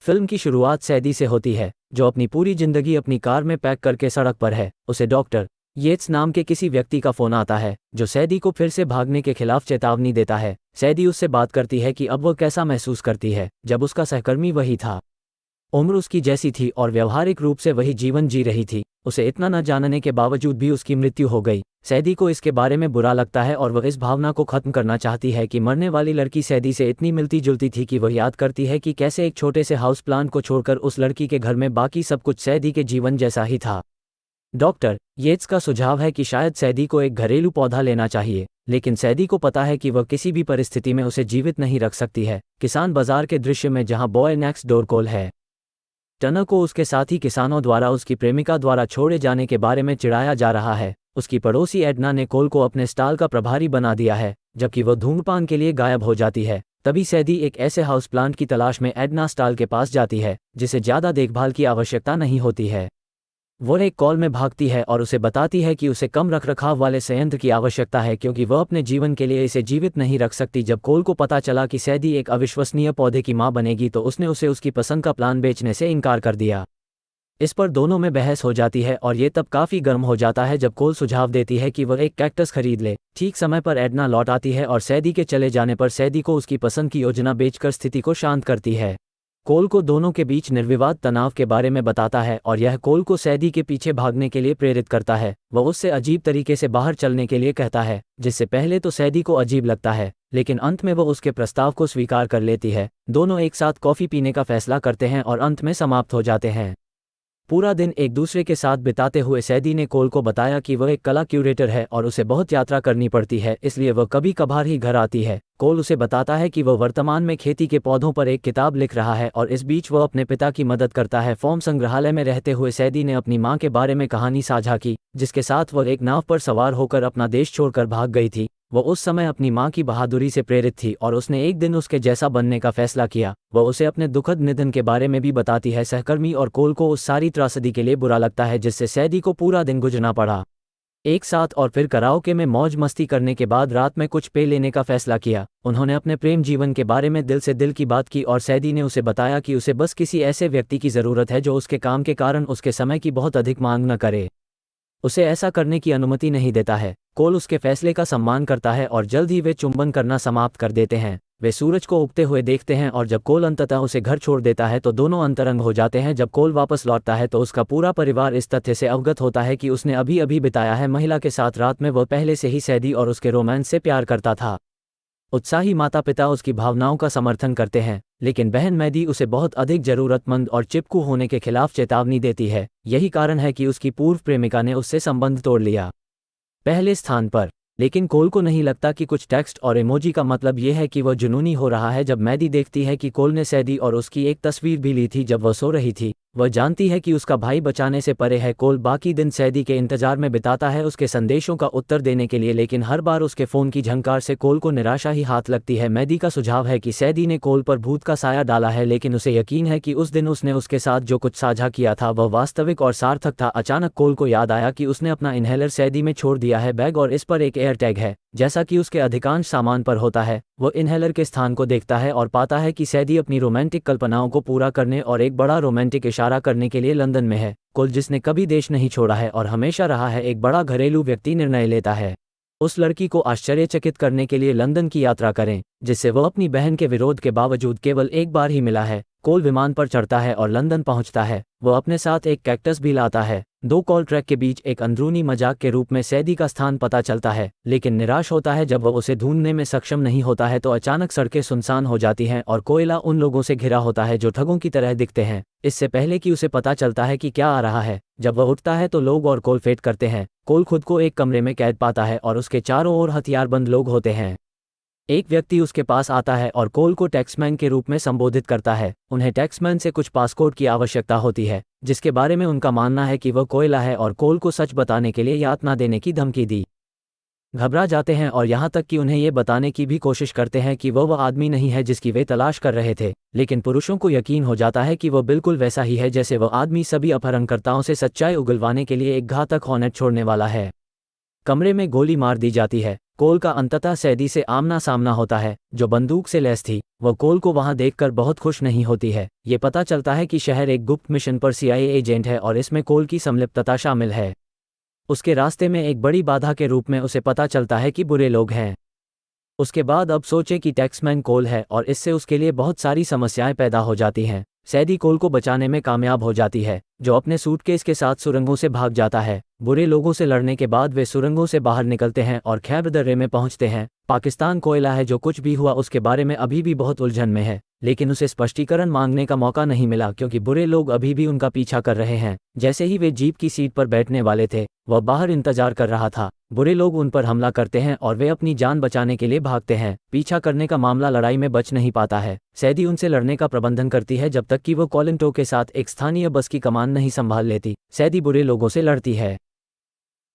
Film की शुरुआत सैदी से होती है, जो अपनी पूरी जिंदगी अपनी कार में पैक करके सड़क पर है। उसे डॉक्टर येट्स नाम के किसी व्यक्ति का फ़ोन आता है, जो सैदी को फिर से भागने के खिलाफ चेतावनी देता है। सैदी उससे बात करती है कि अब वह कैसा महसूस करती है जब उसका सहकर्मी वही था। उम्र उसकी जैसी थी और व्यवहारिक रूप से वही जीवन जी रही थी। उसे इतना न जानने के बावजूद भी उसकी मृत्यु हो गई। सैदी को इसके बारे में बुरा लगता है और वह इस भावना को खत्म करना चाहती है कि मरने वाली लड़की सैदी से इतनी मिलती जुलती थी कि वह याद करती है कि कैसे एक छोटे से हाउस प्लांट को छोड़कर उस लड़की के घर में बाकी सब कुछ सैदी के जीवन जैसा ही था। डॉक्टर येट्स का सुझाव है कि शायद सैदी को एक घरेलू पौधा लेना चाहिए, लेकिन सैदी को पता है कि वह किसी भी परिस्थिति में उसे जीवित नहीं रख सकती है। किसान बाजार के दृश्य में जहां बॉय नेक्स्ट डोर कोल है, टनर को उसके साथी किसानों द्वारा उसकी प्रेमिका द्वारा छोड़े जाने के बारे में चिढ़ाया जा रहा है। उसकी पड़ोसी एडना ने कोल को अपने स्टॉल का प्रभारी बना दिया है, जबकि वह धूम्रपान के लिए गायब हो जाती है। तभी सैदी एक ऐसे हाउस प्लांट की तलाश में एडना स्टॉल के पास जाती है, जिसे ज़्यादा देखभाल की आवश्यकता नहीं होती है। वो एक कॉल में भागती है और उसे बताती है कि उसे कम रखरखाव वाले संयंत्र की आवश्यकता है, क्योंकि वह अपने जीवन के लिए इसे जीवित नहीं रख सकती। जब कोल को पता चला कि सैदी एक अविश्वसनीय पौधे की मां बनेगी, तो उसने उसे उसकी पसंद का प्लान बेचने से इनकार कर दिया। इस पर दोनों में बहस हो जाती है और ये तब काफ़ी गर्म हो जाता है जब कोल सुझाव देती है कि वह एक कैक्टस खरीद ले। ठीक समय पर एडना लौट आती है और सैदी के चले जाने पर सैदी को उसकी पसंद की योजना बेचकर स्थिति को शांत करती है। कोल को दोनों के बीच निर्विवाद तनाव के बारे में बताता है और यह कोल को सैदी के पीछे भागने के लिए प्रेरित करता है। वह उससे अजीब तरीके से बाहर चलने के लिए कहता है, जिससे पहले तो सैदी को अजीब लगता है, लेकिन अंत में वह उसके प्रस्ताव को स्वीकार कर लेती है। दोनों एक साथ कॉफ़ी पीने का फैसला करते हैं और अंत में समाप्त हो जाते हैं। पूरा दिन एक दूसरे के साथ बिताते हुए सैदी ने कोल को बताया कि वह एक कला क्यूरेटर है और उसे बहुत यात्रा करनी पड़ती है, इसलिए वह कभी कभार ही घर आती है। कोल उसे बताता है कि वह वर्तमान में खेती के पौधों पर एक किताब लिख रहा है और इस बीच वह अपने पिता की मदद करता है। फॉर्म संग्रहालय में रहते हुए सैदी ने अपनी मां के बारे में कहानी साझा की, जिसके साथ वह एक नाव पर सवार होकर अपना देश छोड़कर भाग गई थी। वह उस समय अपनी मां की बहादुरी से प्रेरित थी और उसने एक दिन उसके जैसा बनने का फैसला किया। वह उसे अपने दुखद निधन के बारे में भी बताती है। सहकर्मी और कोल को उस सारी त्रासदी के लिए बुरा लगता है जिससे सैदी को पूरा दिन गुजरना पड़ा। एक साथ और फिर कराओके में मौज मस्ती करने के बाद रात में कुछ पे लेने का फैसला किया। उन्होंने अपने प्रेम जीवन के बारे में दिल से दिल की बात की और सैदी ने उसे बताया कि उसे बस किसी ऐसे व्यक्ति की ज़रूरत है जो उसके काम के कारण उसके समय की बहुत अधिक मांग न करे, उसे ऐसा करने की अनुमति नहीं देता है। कोल उसके फैसले का सम्मान करता है और जल्द ही वे चुंबन करना समाप्त कर देते हैं। वे सूरज को उगते हुए देखते हैं और जब कोल अंततः उसे घर छोड़ देता है तो दोनों अंतरंग हो जाते हैं। जब कोल वापस लौटता है तो उसका पूरा परिवार इस तथ्य से अवगत होता है कि उसने अभी अभी बिताया है महिला के साथ रात में वह पहले से ही सैदी और उसके रोमांस से प्यार करता था। उत्साही माता पिता उसकी भावनाओं का समर्थन करते हैं, लेकिन बहन मैदी उसे बहुत अधिक ज़रूरतमंद और चिपकू होने के खिलाफ चेतावनी देती है। यही कारण है कि उसकी पूर्व प्रेमिका ने उससे संबंध तोड़ लिया। पहले स्थान पर, लेकिन कोल को नहीं लगता कि कुछ टेक्स्ट और इमोजी का मतलब यह है कि वह जुनूनी हो रहा है। जब मैदी देखती है कि कोल ने सैदी और उसकी एक तस्वीर भी ली थी जब वह सो रही थी, वह जानती है कि उसका भाई बचाने से परे है। कोल बाकी दिन सैदी के इंतजार में बिताता है उसके संदेशों का उत्तर देने के लिए, लेकिन हर बार उसके फ़ोन की झंकार से कोल को निराशा ही हाथ लगती है। मैदी का सुझाव है कि सैदी ने कोल पर भूत का साया डाला है, लेकिन उसे यकीन है कि उस दिन उसने उसके साथ जो कुछ साझा किया था वह वास्तविक और सार्थक था। अचानक कोल को याद आया कि उसने अपना इन्हेलर सैदी में छोड़ दिया है बैग और इस पर एक एयर टैग है, जैसा कि उसके अधिकांश सामान पर होता है। वो इन्हेलर के स्थान को देखता है और पाता है कि सैदी अपनी रोमांटिक कल्पनाओं को पूरा करने और एक बड़ा रोमांटिक इशारा करने के लिए लंदन में है। कोल, जिसने कभी देश नहीं छोड़ा है और हमेशा रहा है एक बड़ा घरेलू व्यक्ति, निर्णय लेता है उस लड़की को आश्चर्यचकित करने के लिए लंदन की यात्रा करें, जिससे वह अपनी बहन के विरोध के बावजूद केवल एक बार ही मिला है। कोल विमान पर चढ़ता है और लंदन पहुंचता है। वह अपने साथ एक कैक्टस भी लाता है। दो कॉल ट्रैक के बीच एक अंदरूनी मजाक के रूप में सैदी का स्थान पता चलता है, लेकिन निराश होता है जब वह उसे ढूंढने में सक्षम नहीं होता है। तो अचानक सड़कें सुनसान हो जाती हैं और कोयला उन लोगों से घिरा होता है जो ठगों की तरह दिखते हैं। इससे पहले कि उसे पता चलता है कि क्या आ रहा है, जब वह उठता है तो लोग और कोल फेट करते हैं। कोल खुद को एक कमरे में कैद पाता है और उसके चारों ओर हथियारबंद लोग होते हैं। एक व्यक्ति उसके पास आता है और कोल को टैक्समैन के रूप में संबोधित करता है। उन्हें टैक्समैन से कुछ पासपोर्ट की आवश्यकता होती है, जिसके बारे में उनका मानना है कि वह कोयला है, और कोल को सच बताने के लिए यातना देने की धमकी दी। घबरा जाते हैं और यहाँ तक कि उन्हें ये बताने की भी कोशिश करते हैं कि वह आदमी नहीं है जिसकी वे तलाश कर रहे थे, लेकिन पुरुषों को यकीन हो जाता है कि वह बिल्कुल वैसा ही है जैसे वह आदमी सभी अपहरणकर्ताओं से सच्चाई उगलवाने के लिए एक घातक हॉर्नेट छोड़ने वाला है। कमरे में गोली मार दी जाती है। कोल का अंततः सैदी से आमना सामना होता है, जो बंदूक से लैस थी। वह कोल को वहां देखकर बहुत खुश नहीं होती है। ये पता चलता है कि शहर एक गुप्त मिशन पर CIA एजेंट है और इसमें कोल की संलिप्तता शामिल है। उसके रास्ते में एक बड़ी बाधा के रूप में उसे पता चलता है कि बुरे लोग हैं। उसके बाद अब सोचे कि टैक्समैन कोल है और इससे उसके लिए बहुत सारी समस्याएं पैदा हो जाती हैं। सैदी कोल को बचाने में कामयाब हो जाती है, जो अपने सूटकेस के साथ सुरंगों से भाग जाता है। बुरे लोगों से लड़ने के बाद वे सुरंगों से बाहर निकलते हैं और खैबर दर्रे में पहुंचते हैं। पाकिस्तान कोयला है, जो कुछ भी हुआ उसके बारे में अभी भी बहुत उलझन में है, लेकिन उसे स्पष्टीकरण मांगने का मौका नहीं मिला क्योंकि बुरे लोग अभी भी उनका पीछा कर रहे हैं। जैसे ही वे जीप की सीट पर बैठने वाले थे, वह बाहर इंतजार कर रहा था। बुरे लोग उन पर हमला करते हैं और वे अपनी जान बचाने के लिए भागते हैं। पीछा करने का मामला लड़ाई में बच नहीं पाता है। सैदी उनसे लड़ने का प्रबंधन करती है जब तक कि वो कॉलिंटो के साथ एक स्थानीय बस की कमान नहीं संभाल लेती। सैदी बुरे लोगों से लड़ती है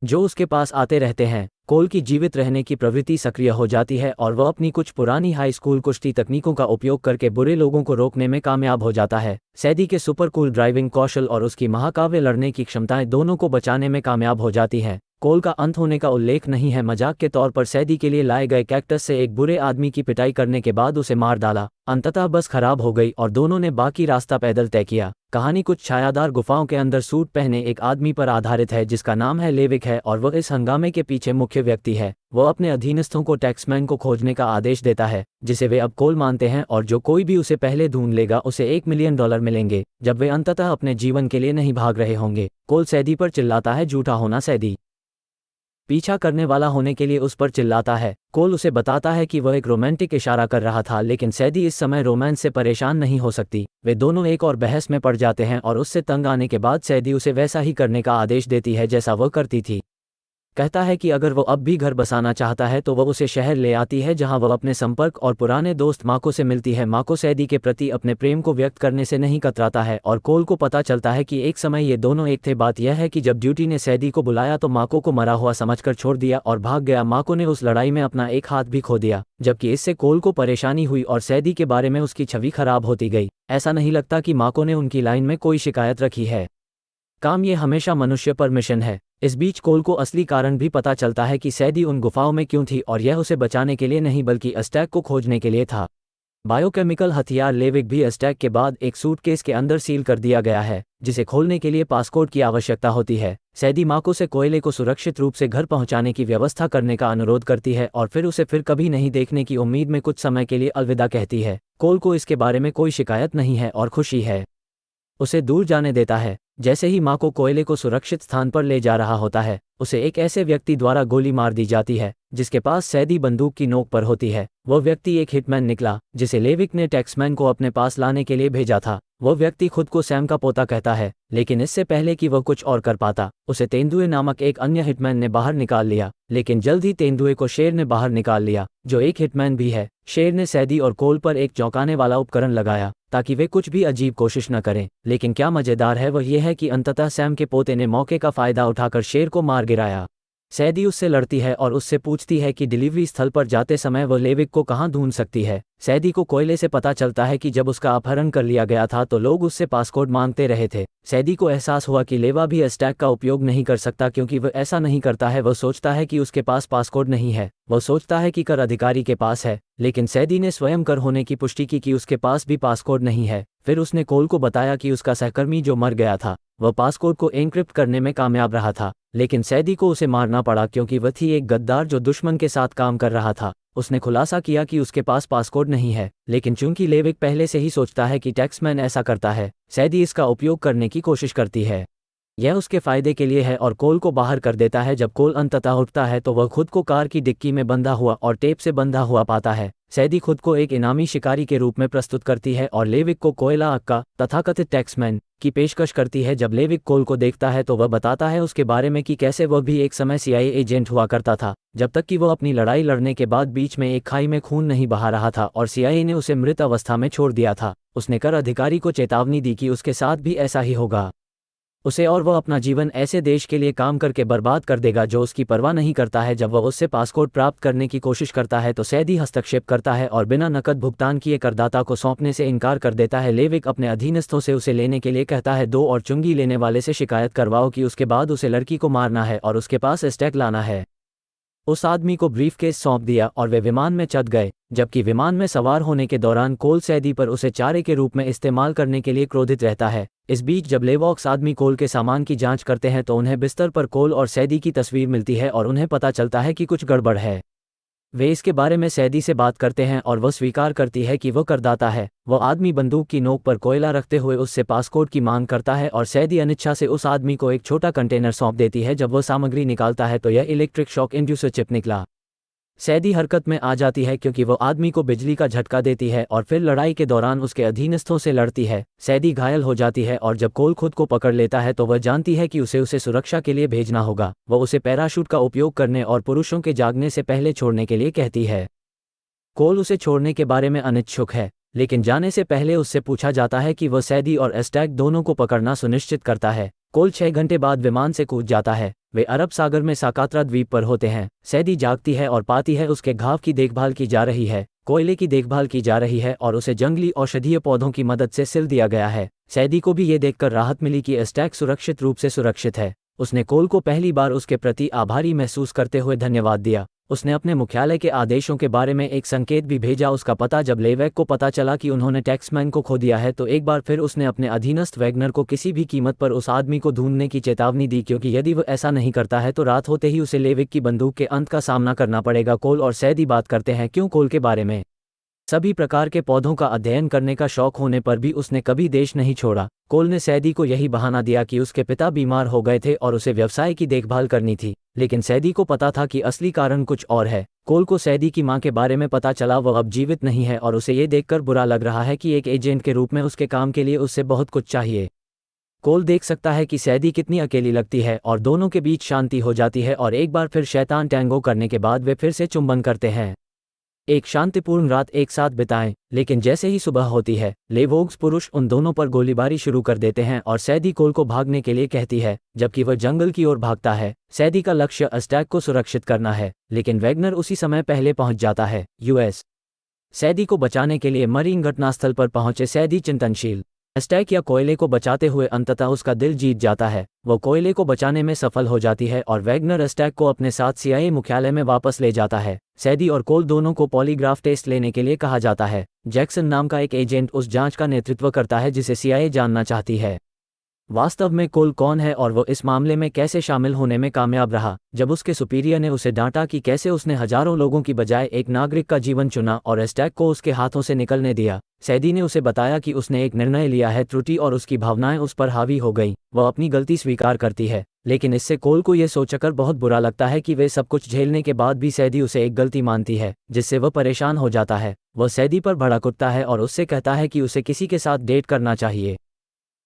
जो उसके पास आते रहते हैं। कोल की जीवित रहने की प्रवृत्ति सक्रिय हो जाती है और वह अपनी कुछ पुरानी हाई स्कूल कुश्ती तकनीकों का उपयोग करके बुरे लोगों को रोकने में कामयाब हो जाता है। सैदी के सुपर कूल ड्राइविंग कौशल और उसकी महाकाव्य लड़ने की क्षमताएं दोनों को बचाने में कामयाब हो जाती हैं। कोल का अंत होने का उल्लेख नहीं है। मजाक के तौर पर सैदी के लिए लाए गए कैक्टस से एक बुरे आदमी की पिटाई करने के बाद उसे मार डाला। अंततः बस खराब हो गई और दोनों ने बाकी रास्ता पैदल तय किया। कहानी कुछ छायादार गुफाओं के अंदर सूट पहने एक आदमी पर आधारित है जिसका नाम है लेविक है और वह इस हंगामे के पीछे मुख्य व्यक्ति है। वह अपने अधीनस्थों को टैक्समैन को खोजने का आदेश देता है, जिसे वे अब कोल मानते हैं, और जो कोई भी उसे पहले ढूंढ लेगा उसे $1 मिलियन मिलेंगे जब वे अंततः अपने जीवन के लिए नहीं भाग रहे होंगे। कोल सैदी पर चिल्लाता है, झूठा होना। सैदी पीछा करने वाला होने के लिए उस पर चिल्लाता है। कोल उसे बताता है कि वह एक रोमांटिक इशारा कर रहा था, लेकिन सैदी इस समय रोमांस से परेशान नहीं हो सकती। वे दोनों एक और बहस में पड़ जाते हैं और उससे तंग आने के बाद सैदी उसे वैसा ही करने का आदेश देती है जैसा वह करती थी। कहता है कि अगर वो अब भी घर बसाना चाहता है तो वह उसे शहर ले आती है जहां वह अपने संपर्क और पुराने दोस्त माको से मिलती है। माको सैदी के प्रति अपने प्रेम को व्यक्त करने से नहीं कतराता है और कोल को पता चलता है कि एक समय ये दोनों एक थे। बात यह है कि जब ड्यूटी ने सैदी को बुलाया तो माको को मरा हुआ समझकर छोड़ दिया और भाग गया। माको ने उस लड़ाई में अपना एक हाथ भी खो दिया, जबकि इससे कोल को परेशानी हुई और सैदी के बारे में उसकी छवि खराब होती गई। ऐसा नहीं लगता कि माको ने उनकी लाइन में कोई शिकायत रखी है। काम ये हमेशा मनुष्य पर मिशन है। इस बीच कोल को असली कारण भी पता चलता है कि सैदी उन गुफाओं में क्यों थी, और यह उसे बचाने के लिए नहीं बल्कि अजटेक को खोजने के लिए था। बायोकेमिकल हथियार लेविक भी अजटेक के बाद एक सूटकेस के अंदर सील कर दिया गया है, जिसे खोलने के लिए पासपोर्ट की आवश्यकता होती है। सैदी माको से कोयले को सुरक्षित रूप से घर पहुंचाने की व्यवस्था करने का अनुरोध करती है और फिर उसे फिर कभी नहीं देखने की उम्मीद में कुछ समय के लिए अलविदा कहती है। कोल को इसके बारे में कोई शिकायत नहीं है और खुशी है। उसे दूर जाने देता है। जैसे ही माको कोयले को सुरक्षित स्थान पर ले जा रहा होता है, उसे एक ऐसे व्यक्ति द्वारा गोली मार दी जाती है जिसके पास सैदी बंदूक की नोक पर होती है। वह व्यक्ति एक हिटमैन निकला जिसे लेविक ने टैक्समैन को अपने पास लाने के लिए भेजा था। वह व्यक्ति खुद को सैम का पोता कहता है, लेकिन इससे पहले कि वह कुछ और कर पाता, उसे तेंदुए नामक एक अन्य हिटमैन ने बाहर निकाल लिया। लेकिन जल्द ही तेंदुए को शेर ने बाहर निकाल लिया, जो एक हिटमैन भी है। शेर ने सैदी और कोल पर एक चौंकाने वाला उपकरण लगाया ताकि वे कुछ भी अजीब कोशिश न करें। लेकिन क्या मजेदार है वह यह है कि अंततः सैम के पोते ने मौके का फायदा उठाकर शेर को मार गिराया। सैदी उससे लड़ती है और उससे पूछती है कि डिलीवरी स्थल पर जाते समय वह लेविक को कहां ढूंढ सकती है। सैदी को कोयले से पता चलता है कि जब उसका अपहरण कर लिया गया था तो लोग उससे पासपोर्ट मांगते रहे थे। सैदी को एहसास हुआ कि लेवा भी अजटेक का उपयोग नहीं कर सकता क्योंकि वह ऐसा नहीं करता है। वह सोचता है कि उसके पास पासपोर्ट नहीं है। वह सोचता है कि कर अधिकारी के पास है, लेकिन सैदी ने स्वयं कर होने की पुष्टि की कि उसके पास भी पासपोर्ट नहीं है। फिर उसने कोल को बताया कि उसका सहकर्मी जो मर गया था वह पासपोर्ट को एन्क्रिप्ट करने में कामयाब रहा था, लेकिन सैदी को उसे मारना पड़ा क्योंकि वह थी एक गद्दार जो दुश्मन के साथ काम कर रहा था। उसने खुलासा किया कि उसके पास पासपोर्ट नहीं है, लेकिन चूंकि लेविक पहले से ही सोचता है कि टैक्समैन ऐसा करता है, सैदी इसका उपयोग करने की कोशिश करती है। यह उसके फायदे के लिए है और कोल को बाहर कर देता है। जब कोल अंततः उठता है तो वह खुद को कार की डिक्की में बंधा हुआ और टेप से बंधा हुआ पाता है। सैदी खुद को एक इनामी शिकारी के रूप में प्रस्तुत करती है और लेविक को कोयला अक्का तथाकथित टैक्समैन की पेशकश करती है। जब लेविक कोल को देखता है तो वह बताता है उसके बारे में कि कैसे वह भी एक समय CIA एजेंट हुआ करता था, जब तक कि वह अपनी लड़ाई लड़ने के बाद बीच में एक खाई में खून नहीं बहा रहा था और CIA ने उसे मृत अवस्था में छोड़ दिया था। उसने कर अधिकारी को चेतावनी दी कि उसके साथ भी ऐसा ही होगा। उसे और वह अपना जीवन ऐसे देश के लिए काम करके बर्बाद कर देगा जो उसकी परवाह नहीं करता है। जब वह उससे पासपोर्ट प्राप्त करने की कोशिश करता है तो सैदी हस्तक्षेप करता है और बिना नकद भुगतान किए करदाता को सौंपने से इनकार कर देता है। लेविक अपने अधीनस्थों से उसे लेने के लिए कहता है, दो और चुंगी लेने वाले से शिकायत करवाओ कि उसके बाद उसे लड़की को मारना है और उसके पास अजटेक लाना है। उस आदमी को ब्रीफकेस सौंप दिया और वे विमान में चढ़ गए। जबकि विमान में सवार होने के दौरान कोल सैदी पर उसे चारे के रूप में इस्तेमाल करने के लिए क्रोधित रहता है। इस बीच जब लेवॉक्स आदमी कोल के सामान की जांच करते हैं तो उन्हें बिस्तर पर कोल और सैदी की तस्वीर मिलती है और उन्हें पता चलता है कि कुछ गड़बड़ है। वे इसके बारे में सैदी से बात करते हैं और वह स्वीकार करती है कि वह करदाता है। वह आदमी बंदूक की नोक पर कोयला रखते हुए उससे पासपोर्ट की मांग करता है और सैदी अनिच्छा से उस आदमी को एक छोटा कंटेनर सौंप देती है। जब वह सामग्री निकालता है तो यह इलेक्ट्रिक शॉक इंड्यूसर चिप निकला। सैदी हरकत में आ जाती है क्योंकि वह आदमी को बिजली का झटका देती है और फिर लड़ाई के दौरान उसके अधीनस्थों से लड़ती है। सैदी घायल हो जाती है और जब कोल खुद को पकड़ लेता है तो वह जानती है कि उसे सुरक्षा के लिए भेजना होगा। वह उसे पैराशूट का उपयोग करने और पुरुषों के जागने से पहले छोड़ने के लिए कहती है। कोल उसे छोड़ने के बारे में अनिच्छुक है, लेकिन जाने से पहले उससे पूछा जाता है कि वह सैदी और एस्टैक दोनों को पकड़ना सुनिश्चित करता है। कोल 6 घंटे बाद विमान से कूद जाता है। वे अरब सागर में साकात्रा द्वीप पर होते हैं। सैदी जागती है और पाती है उसके घाव की देखभाल की जा रही है, कोयले की देखभाल की जा रही है और उसे जंगली औषधीय पौधों की मदद से सिल दिया गया है। सैदी को भी ये देखकर राहत मिली कि एस्टैक सुरक्षित रूप से सुरक्षित है। उसने कोल को पहली बार उसके प्रति आभारी महसूस करते हुए धन्यवाद दिया। उसने अपने मुख्यालय के आदेशों के बारे में एक संकेत भी भेजा। उसका पता जब लेवेक को पता चला कि उन्होंने टैक्समैन को खो दिया है तो एक बार फिर उसने अपने अधीनस्थ वैगनर को किसी भी कीमत पर उस आदमी को ढूंढने की चेतावनी दी, क्योंकि यदि वह ऐसा नहीं करता है तो रात होते ही उसे लेवेक की बंदूक के अंत का सामना करना पड़ेगा। कोल और सैदी बात करते हैं क्यों कोल के बारे में। सभी प्रकार के पौधों का अध्ययन करने का शौक होने पर भी उसने कभी देश नहीं छोड़ा। कोल ने सैदी को यही बहाना दिया कि उसके पिता बीमार हो गए थे और उसे व्यवसाय की देखभाल करनी थी, लेकिन सैदी को पता था कि असली कारण कुछ और है। कोल को सैदी की मां के बारे में पता चला, वह अब जीवित नहीं है और उसे ये देखकर बुरा लग रहा है कि एक एजेंट के रूप में उसके काम के लिए उससे बहुत कुछ चाहिए। कोल देख सकता है कि सैदी कितनी अकेली लगती है और दोनों के बीच शांति हो जाती है और एक बार फिर शैतान टैंगो करने के बाद वे फिर से चुंबन करते हैं। एक शांतिपूर्ण रात एक साथ बिताएं, लेकिन जैसे ही सुबह होती है लेवोग्स पुरुष उन दोनों पर गोलीबारी शुरू कर देते हैं और सैदी कोल को भागने के लिए कहती है, जबकि वह जंगल की ओर भागता है। सैदी का लक्ष्य एस्टैक को सुरक्षित करना है, लेकिन वैगनर उसी समय पहले पहुंच जाता है। यूएस सैदी को बचाने के लिए मरीन घटनास्थल पर पहुंचे सैदी चिंतनशील एस्टैक या कोयले को बचाते हुए अंततः उसका दिल जीत जाता है। वो कोयले को बचाने में सफल हो जाती है और वैगनर एस्टैक को अपने साथ सीआईए मुख्यालय में वापस ले जाता है। सैदी और कोल दोनों को पॉलीग्राफ टेस्ट लेने के लिए कहा जाता है। जैक्सन नाम का एक एजेंट उस जांच का नेतृत्व करता है जिसे सीआईए जानना चाहती है। वास्तव में कोल कौन है और वो इस मामले में कैसे शामिल होने में कामयाब रहा। जब उसके सुपीरियर ने उसे डांटा कि कैसे उसने हजारों लोगों की बजाय एक नागरिक का जीवन चुना और एस्टैक को उसके हाथों से निकलने दिया, सैदी ने उसे बताया कि उसने एक निर्णय लिया है, त्रुटि और उसकी भावनाएं उस पर हावी हो गई। वह अपनी गलती स्वीकार करती है, लेकिन इससे कोल को यह सोचकर बहुत बुरा लगता है कि वे सब कुछ झेलने के बाद भी सैदी उसे एक गलती मानती है, जिससे वह परेशान हो जाता है। वह सैदी पर भड़क उठता है और उससे कहता है कि उसे किसी के साथ डेट करना चाहिए,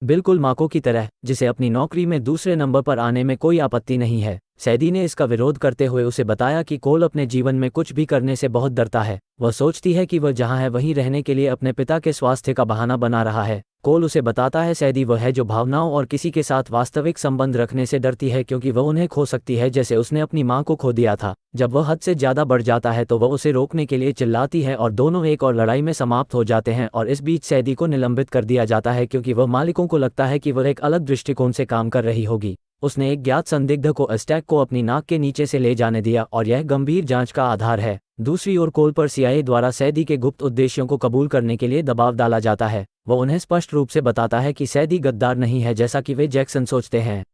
बिल्कुल माको की तरह, जिसे अपनी नौकरी में दूसरे नंबर पर आने में कोई आपत्ति नहीं है। सैदी ने इसका विरोध करते हुए उसे बताया कि कोल अपने जीवन में कुछ भी करने से बहुत डरता है। वह सोचती है कि वह जहां है वहीं रहने के लिए अपने पिता के स्वास्थ्य का बहाना बना रहा है। कोल उसे बताता है सैदी वह है जो भावनाओं और किसी के साथ वास्तविक संबंध रखने से डरती है, क्योंकि वह उन्हें खो सकती है जैसे उसने अपनी मां को खो दिया था। जब वह हद से ज्यादा बढ़ जाता है तो वह उसे रोकने के लिए चिल्लाती है और दोनों एक और लड़ाई में समाप्त हो जाते हैं और इस बीच सैदी को निलंबित कर दिया जाता है क्योंकि वह मालिकों को लगता है कि वह एक अलग दृष्टिकोण से काम कर रही होगी। उसने एक ज्ञात संदिग्ध को एस्टैक को अपनी नाक के नीचे से ले जाने दिया और यह गंभीर जांच का आधार है। दूसरी ओर कोल पर सीआईए द्वारा सैदी के गुप्त उद्देश्यों को कबूल करने के लिए दबाव डाला जाता है। वह उन्हें स्पष्ट रूप से बताता है कि सैदी गद्दार नहीं है जैसा कि वे जैक्सन सोचते हैं।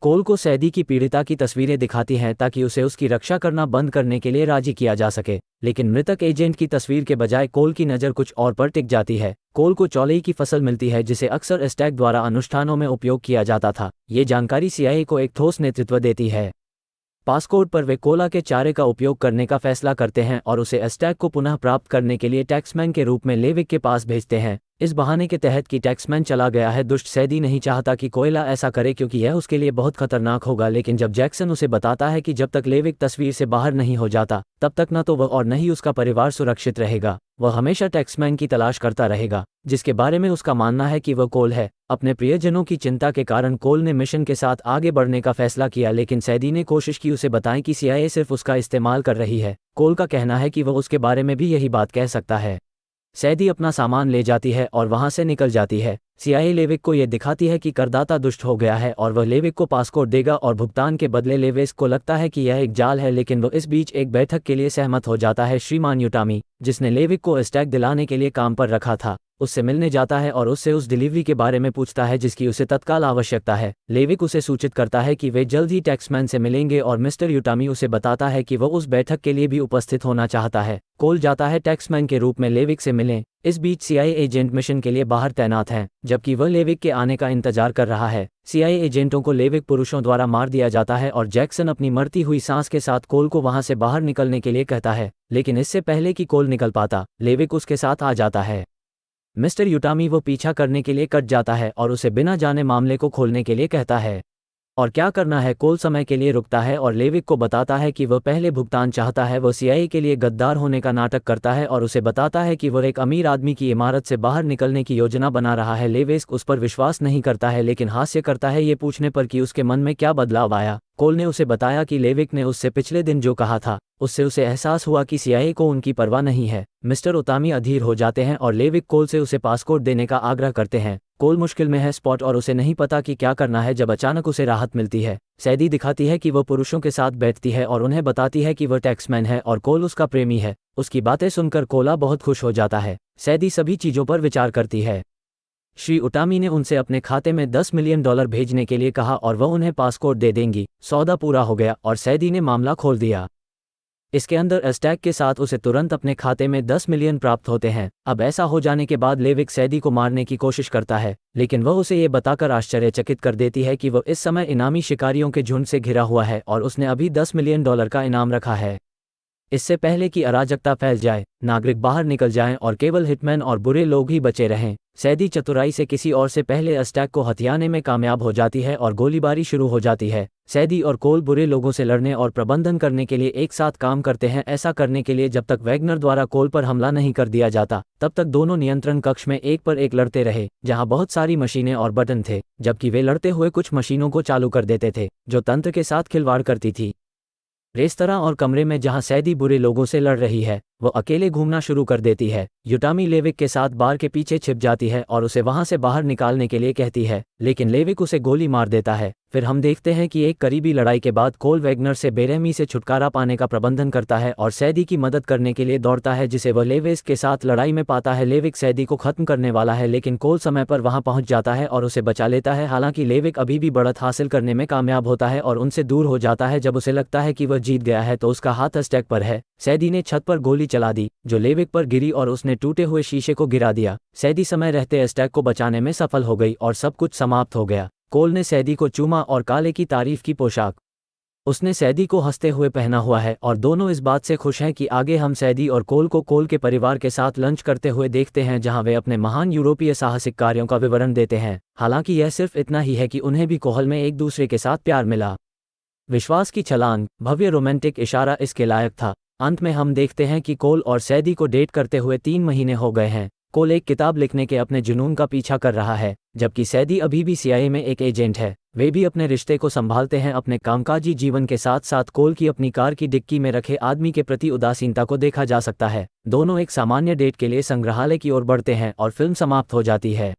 कोल को सैदी की पीड़िता की तस्वीरें दिखाती हैं ताकि उसे उसकी रक्षा करना बंद करने के लिए राजी किया जा सके, लेकिन मृतक एजेंट की तस्वीर के बजाय कोल की नज़र कुछ और पर टिक जाती है। कोल को चौलाई की फसल मिलती है जिसे अक्सर एस्टैक द्वारा अनुष्ठानों में उपयोग किया जाता था। ये जानकारी सीआईए को एक ठोस नेतृत्व देती है। पासपोर्ट पर वे कोला के चारे का उपयोग करने का फैसला करते हैं और उसे एस्टैक को पुनः प्राप्त करने के लिए टैक्समैन के रूप में लेविक के पास भेजते हैं। इस बहाने के तहत कि टैक्समैन चला गया है, दुष्ट सैदी नहीं चाहता कि कोयला ऐसा करे क्योंकि यह उसके लिए बहुत खतरनाक होगा, लेकिन जब जैक्सन उसे बताता है कि जब तक लेविक तस्वीर से बाहर नहीं हो जाता तब तक न तो वह और न ही उसका परिवार सुरक्षित रहेगा। वह हमेशा टैक्समैन की तलाश करता रहेगा, जिसके बारे में उसका मानना है कि वह कोल है। अपने प्रियजनों की चिंता के कारण कोल ने मिशन के साथ आगे बढ़ने का फैसला किया, लेकिन सैदी ने कोशिश की उसे बताएं कि सीआईए सिर्फ उसका इस्तेमाल कर रही है। कोल का कहना है कि वह उसके बारे में भी यही बात कह सकता है। सैदी अपना सामान ले जाती है और वहां से निकल जाती है। CIA लेविक को यह दिखाती है कि करदाता दुष्ट हो गया है और वह लेविक को पासपोर्ट देगा और भुगतान के बदले लेविस को लगता है कि यह एक जाल है, लेकिन वह इस बीच एक बैठक के लिए सहमत हो जाता है। श्रीमान यूटामी, जिसने लेविक को एस्टैक दिलाने के लिए काम पर रखा था, उससे मिलने जाता है और उससे उस डिलीवरी के बारे में पूछता है जिसकी उसे तत्काल आवश्यकता है। लेविक उसे सूचित करता है कि वे जल्द ही टैक्समैन से मिलेंगे और मिस्टर यूटामी उसे बताता है कि वह उस बैठक के लिए भी उपस्थित होना चाहता है। कोल जाता है टैक्समैन के रूप में लेविक से मिलें। इस बीच CIA एजेंट मिशन के लिए बाहर तैनात हैं, जबकि वह लेविक के आने का इंतजार कर रहा है। CIA एजेंटों को लेविक पुरुषों द्वारा मार दिया जाता है और जैक्सन अपनी मरती हुई सांस के साथ कोल को वहां से बाहर निकलने के लिए कहता है, लेकिन इससे पहले कि कोल निकल पाता, लेविक उसके साथ आ जाता है। मिस्टर यूटामी वो पीछा करने के लिए कट जाता है और उसे बिना जाने मामले को खोलने के लिए कहता है और क्या करना है। कोल समय के लिए रुकता है और लेविक को बताता है कि वह पहले भुगतान चाहता है। वह CIA के लिए गद्दार होने का नाटक करता है और उसे बताता है कि वह एक अमीर आदमी की इमारत से बाहर निकलने की योजना बना रहा है। लेविक उस पर विश्वास नहीं करता है, लेकिन हास्य करता है ये पूछने पर कि उसके मन में क्या बदलाव आया। कोल ने उसे बताया कि लेविक ने उससे पिछले दिन जो कहा था, उससे उसे एहसास हुआ कि CIA को उनकी परवाह नहीं है। मिस्टर उतामी अधीर हो जाते हैं और लेविक कोल से उसे पासपोर्ट देने का आग्रह करते हैं। कोल मुश्किल में है स्पॉट और उसे नहीं पता कि क्या करना है जब अचानक उसे राहत मिलती है। सैदी दिखाती है कि वह पुरुषों के साथ बैठती है और उन्हें बताती है कि वह टैक्समैन है और कोल उसका प्रेमी है। उसकी बातें सुनकर कोला बहुत खुश हो जाता है। सैदी सभी चीज़ों पर विचार करती है। श्री उटामी ने उनसे अपने खाते में $10 मिलियन भेजने के लिए कहा और वह उन्हें पासपोर्ट दे देंगी। सौदा पूरा हो गया और सैदी ने मामला खोल दिया। इसके अंदर एस्टैक के साथ उसे तुरंत अपने खाते में 10 मिलियन प्राप्त होते हैं। अब ऐसा हो जाने के बाद लेविक सैदी को मारने की कोशिश करता है, लेकिन वह उसे ये बताकर आश्चर्यचकित कर देती है कि वह इस समय इनामी शिकारियों के झुंड से घिरा हुआ है और उसने अभी $10 मिलियन का इनाम रखा है। इससे पहले कि अराजकता फैल जाए, नागरिक बाहर निकल जाएं और केवल हिटमैन और बुरे लोग ही बचे रहें, सैदी चतुराई से किसी और से पहले एस्टैक को हथियाने में कामयाब हो जाती है और गोलीबारी शुरू हो जाती है। सैदी और कोल बुरे लोगों से लड़ने और प्रबंधन करने के लिए एक साथ काम करते हैं। ऐसा करने के लिए जब तक वैगनर द्वारा कोल पर हमला नहीं कर दिया जाता, तब तक दोनों नियंत्रण कक्ष में एक पर एक लड़ते रहे, जहां बहुत सारी मशीनें और बटन थे, जबकि वे लड़ते हुए कुछ मशीनों को चालू कर देते थे जो तंत्र के साथ खिलवाड़ करती थी। रेस्तरां और कमरे में जहां सैदी बुरे लोगों से लड़ रही है, वो अकेले घूमना शुरू कर देती है। यूटामी लेविक के साथ बार के पीछे छिप जाती है और उसे वहां से बाहर निकालने के लिए कहती है, लेकिन लेविक उसे गोली मार देता है। फिर हम देखते हैं कि एक करीबी लड़ाई के बाद कोल वैगनर से बेरहमी से छुटकारा पाने का प्रबंधन करता है और सैदी की मदद करने के लिए दौड़ता है, जिसे वह लेविस के साथ लड़ाई में पाता है। लेविक सैदी को खत्म करने वाला है, लेकिन कोल समय पर वहां पहुंच जाता है और उसे बचा लेता है। हालांकि लेविक अभी भी बढ़त हासिल करने में कामयाब होता है और उनसे दूर हो जाता है। जब उसे लगता है कि वह जीत गया है तो उसका हाथ एस्टैक पर है। सैदी ने छत पर गोली चला दी जो लेविक पर गिरी और उसने टूटे हुए शीशे को गिरा दिया। सैदी समय रहते एस्टैक को बचाने में सफल हो गई और सब कुछ समाप्त हो गया। कोल ने सैदी को चूमा और काले की तारीफ की पोशाक उसने सैदी को हंसते हुए पहना हुआ है और दोनों इस बात से खुश हैं कि आगे हम सैदी और कोल को कोल के परिवार के साथ लंच करते हुए देखते हैं, जहां वे अपने महान यूरोपीय साहसिक कार्यों का विवरण देते हैं। हालांकि यह सिर्फ इतना ही है कि उन्हें भी कोहल में एक दूसरे के साथ प्यार मिला। विश्वास की छलांग, भव्य रोमांटिक इशारा इसके लायक था। अंत में हम देखते हैं कि कोल और सैदी को डेट करते हुए 3 महीने हो गए हैं। कोल एक किताब लिखने के अपने जुनून का पीछा कर रहा है, जबकि सैदी अभी भी CIA में एक एजेंट है। वे भी अपने रिश्ते को संभालते हैं। अपने कामकाजी जीवन के साथ साथ कोल की अपनी कार की डिक्की में रखे आदमी के प्रति उदासीनता को देखा जा सकता है। दोनों एक सामान्य डेट के लिए संग्रहालय की ओर बढ़ते हैं और फिल्म समाप्त हो जाती है।